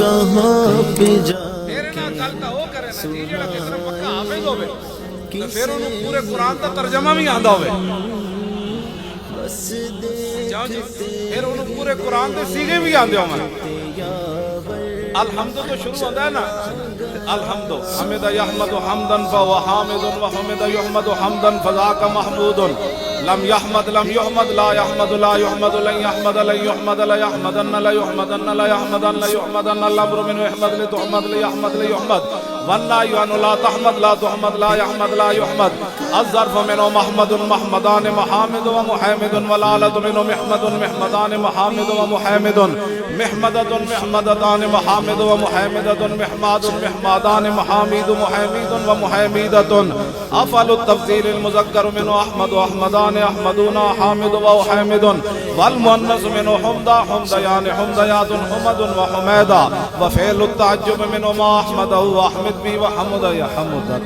کہاں پہ جا میرے نال گل تاں او کرے نا جی جڑا کسے پکا حافظ ہوے تے پھر اونوں پورے قرآن دا ترجمہ بھی آندا ہوے جاؤ جی پھر انہوں پورے قرآن دے سیغے بھی آندے ہوں الحمد تو شروع ہوتا ہے نا الحمد حمد یحمد حمدا فهو حامد وحمد یحمد حمدا فذاک محمود لم يحمد لم يحمد لا يحمد لا يحمد لن يحمد لن يحمد لا يحمدن لا يحمدن لا يحمدن لا يحمدن الامر منه يحمد لتحمد ليحمد ليحمد والنهي عنه لا تحمد لا تحمد لا يحمد لا يحمد الظرف منه محمد محمدان محامد ومحامد والآلة منه محمد محمدان محامد ومحامد محمدة محمدتان محامد ومحامدة محماد محمادان محامد محامد ومحامدة أفعل التفضيل المذكر منه أحمد وأحمدان أحمدون حامد وحامد والمؤنث منه حمدا حمديان حمديات حمد وحميدا وفعل التعجب منه ما أحمده وأحمد بي وحمد يا حمد